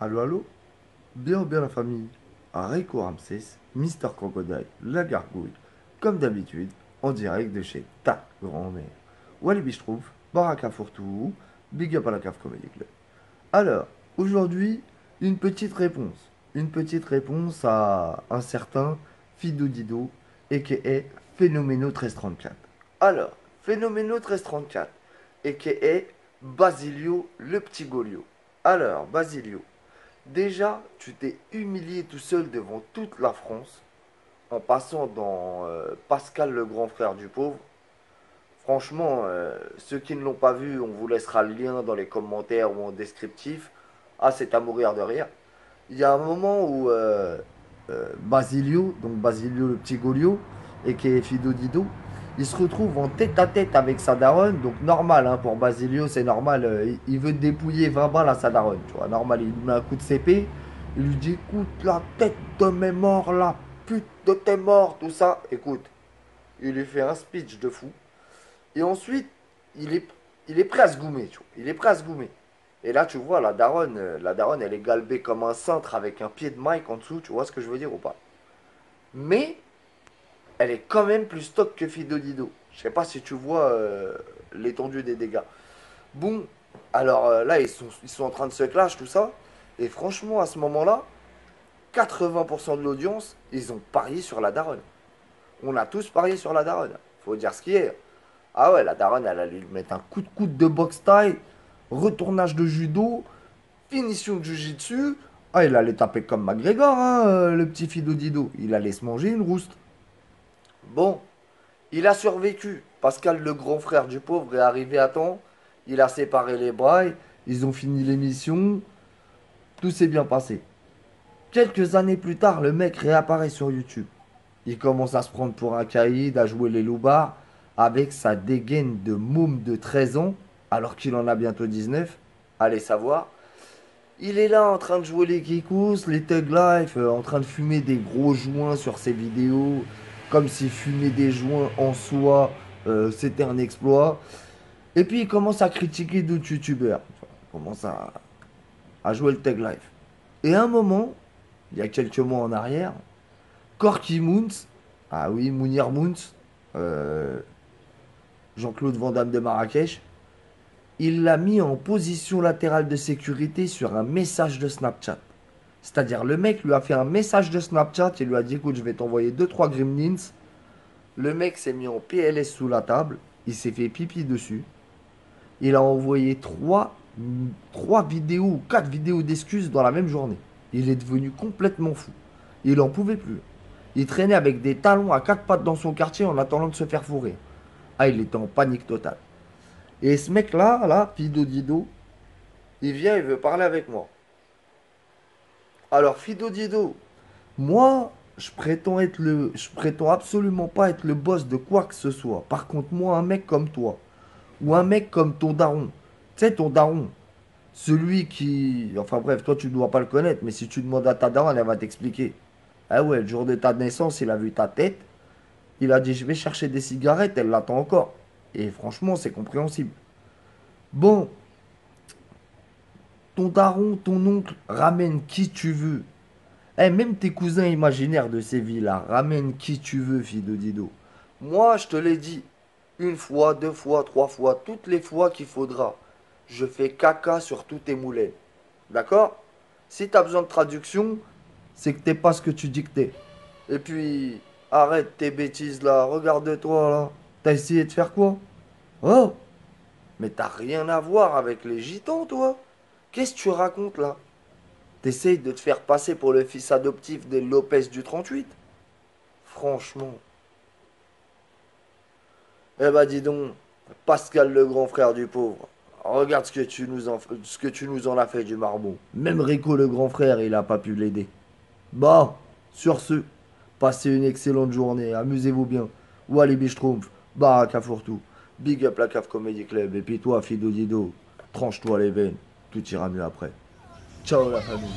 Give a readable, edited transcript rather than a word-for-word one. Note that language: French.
Allô, allô? Bien ou bien la famille? Rico Ramsès, Mister Crocodile, la gargouille, comme d'habitude, en direct de chez ta grand-mère. Wally Bichtrouf, Baraka Fourtou, Big Up à la Cave Comedy Club. Alors, aujourd'hui, une petite réponse. Une petite réponse à un certain Fido Dido, a.k.a. Phénoméno 1334. Alors, Phénoméno 1334, a.k.a. Basilio le petit Golio. Alors, Basilio, déjà, tu t'es humilié tout seul devant toute la France en passant dans Pascal le grand frère du pauvre. Franchement, ceux qui ne l'ont pas vu, on vous laissera le lien dans les commentaires ou en descriptif. Ah, c'est à mourir de rire. Il y a un moment où Basilio, donc Basilio le petit Golio, et qui est Fido Dido, il se retrouve en tête à tête avec sa daronne. Donc normal, hein, pour Basilio, c'est normal. Il veut dépouiller 20 balles à sa daronne. Tu vois, normal, il lui met un coup de CP. Il lui dit, écoute, la tête de mes morts, la pute de tes morts, tout ça. Écoute, il lui fait un speech de fou. Et ensuite, il est, il est prêt à se goumer, tu vois. Il est prêt à se goumer. Et là, tu vois, la daronne, elle est galbée comme un cintre avec un pied de Mike en dessous, tu vois ce que je veux dire ou pas? Mais, elle est quand même plus stock que Fido Dido. Je sais pas si tu vois l'étendue des dégâts. Bon, alors là, ils sont en train de se clash, tout ça. Et franchement, à ce moment-là, 80% de l'audience, ils ont parié sur la daronne. On a tous parié sur la daronne. Faut dire ce qui est. Ah ouais, la daronne, elle allait lui mettre un coup de coude de boxe taille, retournage de judo, finition de jujitsu. Ah, il allait taper comme McGregor, hein, le petit Fido Dido. Il allait se manger une rouste. Bon, il a survécu. Pascal, le grand frère du pauvre, est arrivé à temps. Il a séparé les bras. Ils ont fini l'émission. Tout s'est bien passé. Quelques années plus tard, le mec réapparaît sur YouTube. Il commence à se prendre pour un caïd, à jouer les loupards, avec sa dégaine de môme de 13 ans, alors qu'il en a bientôt 19. Allez savoir. Il est là en train de jouer les geekos, les Thug Life, en train de fumer des gros joints sur ses vidéos, comme si fumer des joints en soi, c'était un exploit. Et puis il commence à critiquer d'autres youtubeurs. Enfin, il commence à jouer le Thug Life. Et à un moment, il y a quelques mois en arrière, Corky Moons, ah oui, Mounir Moons, euh, Jean-Claude Van Damme de Marrakech, il l'a mis en position latérale de sécurité sur un message de Snapchat. C'est-à-dire, le mec lui a fait un message de Snapchat et lui a dit, écoute, je vais t'envoyer deux trois gremlins. Le mec s'est mis en PLS sous la table, il s'est fait pipi dessus. Il a envoyé trois vidéos ou quatre vidéos d'excuses dans la même journée. Il est devenu complètement fou. Il en pouvait plus. Il traînait avec des talons à quatre pattes dans son quartier en attendant de se faire fourrer. Ah, il était en panique totale. Et ce mec-là, là, Fido Dido, il vient, il veut parler avec moi. Alors, Fido Dido, moi, je prétends absolument pas être le boss de quoi que ce soit. Par contre, moi, un mec comme toi, ou un mec comme ton daron, tu sais, ton daron, celui qui, enfin bref, toi, tu ne dois pas le connaître, mais si tu demandes à ta daronne, elle va t'expliquer. Ah ouais, le jour de ta naissance, il a vu ta tête, il a dit, je vais chercher des cigarettes, elle l'attend encore. Et franchement, c'est compréhensible. Bon, ton daron, ton oncle, ramène qui tu veux. Eh, même tes cousins imaginaires de ces villes-là, ramène qui tu veux, fille de Dido. Moi, je te l'ai dit, une fois, deux fois, trois fois, toutes les fois qu'il faudra. Je fais caca sur tous tes moulins. D'accord? Si t'as besoin de traduction, c'est que t'es pas ce que tu dis que t'es. Et puis, arrête tes bêtises là, regarde-toi là. T'as essayé de faire quoi? Oh, mais t'as rien à voir avec les gitans, toi. Qu'est-ce que tu racontes là? T'essayes de te faire passer pour le fils adoptif des Lopez du 38? Franchement. Eh bah dis donc, Pascal le grand frère du pauvre. Regarde ce que tu nous en as fait du marmot. Même Rico le grand frère, il a pas pu l'aider. Bah, sur ce, passez une excellente journée, amusez-vous bien. Wally Bichtroumpf, Baraka Fourtou, Big Up la Cave Comedy Club, et puis toi, Fido Dido, tranche-toi les veines, tout ira mieux après. Ciao la famille.